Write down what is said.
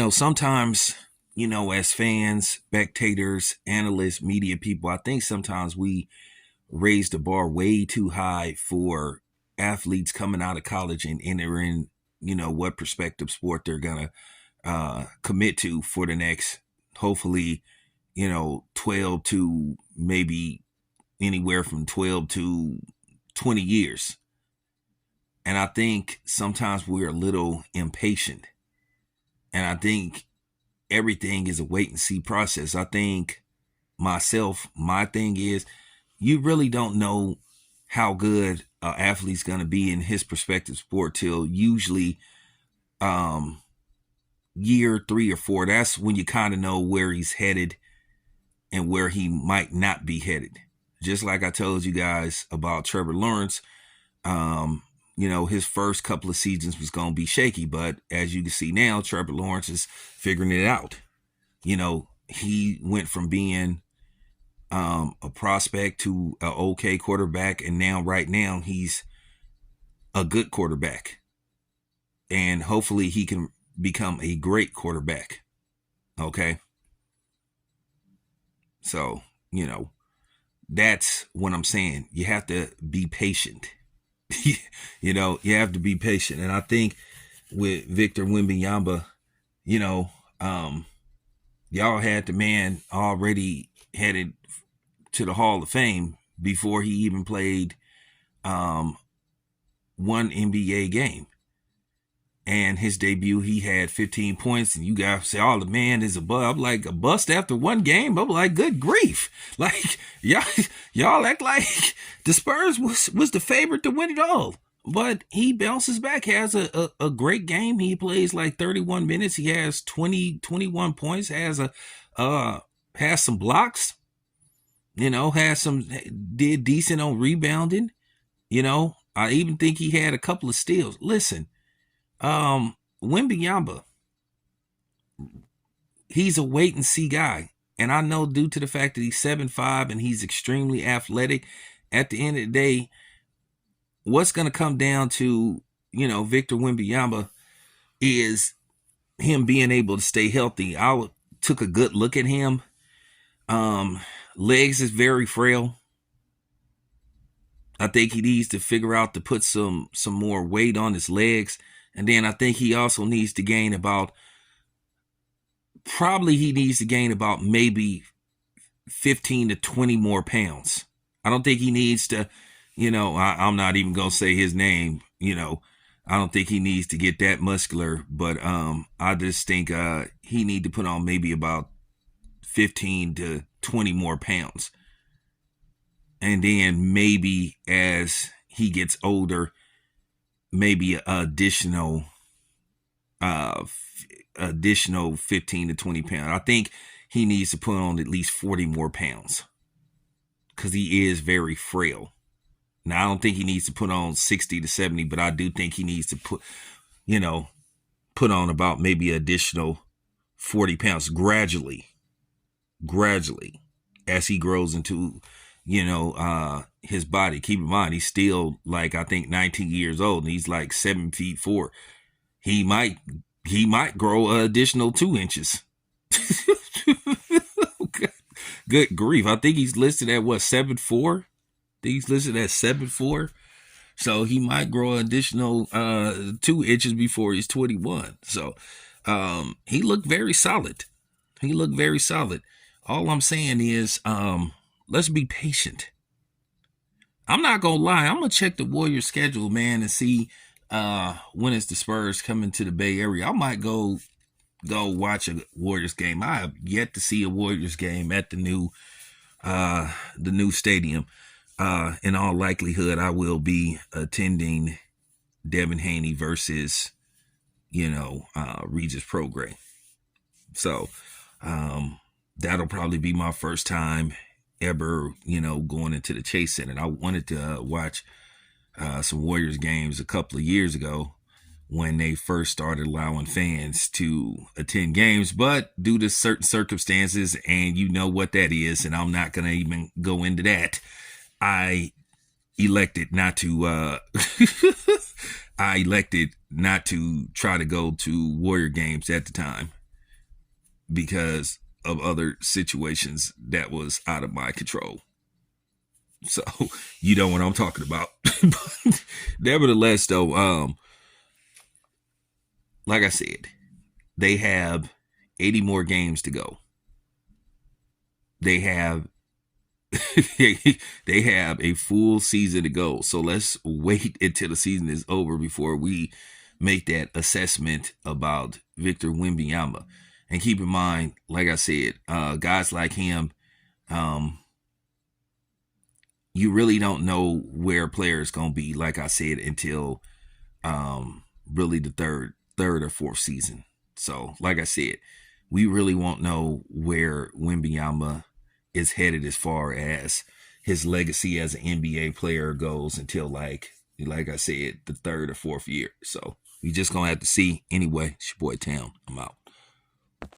Sometimes, as fans, spectators, analysts, media people, I think sometimes we raise the bar way too high for athletes coming out of college and entering, what prospective sport they're going to commit to for the next, hopefully, 12 to maybe anywhere from 12 to 20 years. And I think sometimes we're a little impatient. And I think everything is a wait and see process. I think my thing is you really don't know how good an athlete's going to be in his prospective sport till usually um, year 3 or 4. That's when you kind of know where he's headed and where he might not be headed. Just like I told you guys about Trevor Lawrence, um, his first couple of seasons was going to be shaky, but as you can see now, Trevor Lawrence is figuring it out. He went from being a prospect to an okay quarterback, and now, right now, he's a good quarterback, and hopefully, he can become a great quarterback. Okay, so that's what I'm saying. You have to be patient. You have to be patient, and I think with Victor Wembanyama, you know, um, y'all had the man already headed to the Hall of Fame before he even played um, one NBA game. And his debut, he had 15 points, and you guys say, "Oh, the man is a bust." I'm like, a bust after one game. I'm like, good grief! Like y'all act like the Spurs was the favorite to win it all. But he bounces back, has a great game. He plays like 31 minutes. He has 21 points, has some blocks, did decent on rebounding. I even think he had a couple of steals. Listen, Wembanyama, he's a wait and see guy. And I know due to the fact that he's 7'5" and he's extremely athletic, at the end of the day, what's going to come down to, Victor Wembanyama is him being able to stay healthy. Took a good look at him. Legs is very frail. I think he needs to figure out to put some more weight on his legs. And then I think he also needs to gain about maybe 15 to 20 more pounds. I don't think he needs to, I'm not even going to say his name, I don't think he needs to get that muscular, but I just think he need to put on maybe about 15 to 20 more pounds. And then maybe as he gets older, maybe uh, additional 15 to 20 pounds. I think he needs to put on at least 40 more pounds because he is very frail. Now, I don't think he needs to put on 60 to 70, but I do think he needs to put on about maybe additional 40 pounds gradually as he grows into, his body. Keep in mind, he's still like, I think 19 years old and he's like 7'4". He might grow an additional 2 inches. Good grief. I think he's listed at what, 7'4"? He's listed at 7'4". So he might grow an additional 2 inches before he's 21. So he looked very solid. All I'm saying is let's be patient. I'm not gonna lie. I'm gonna check the Warriors schedule, man, and see when is the Spurs coming to the Bay Area. I might go watch a Warriors game. I have yet to see a Warriors game at the new stadium. In all likelihood, I will be attending Devin Haney versus Regis Prograis. So that'll probably be my first time ever, going into the Chase Center. And I wanted to watch some Warriors games a couple of years ago when they first started allowing fans to attend games, but due to certain circumstances, and you know what that is, and I'm not going to even go into that, I elected not to I elected not to try to go to Warrior games at the time because of other situations that was out of my control. So you know what I'm talking about. But nevertheless, though, like I said, they have 80 more games to go. They have they have a full season to go. So let's wait until the season is over before we make that assessment about Victor Wembanyama. And keep in mind, like I said, guys like him, um, you really don't know where a player is going to be, like I said, until really the third or fourth season. So, like I said, we really won't know where Wembanyama is headed as far as his legacy as an NBA player goes until like I said, the third or fourth year. So we just gonna have to see. Anyway, it's your boy Tam. I'm out.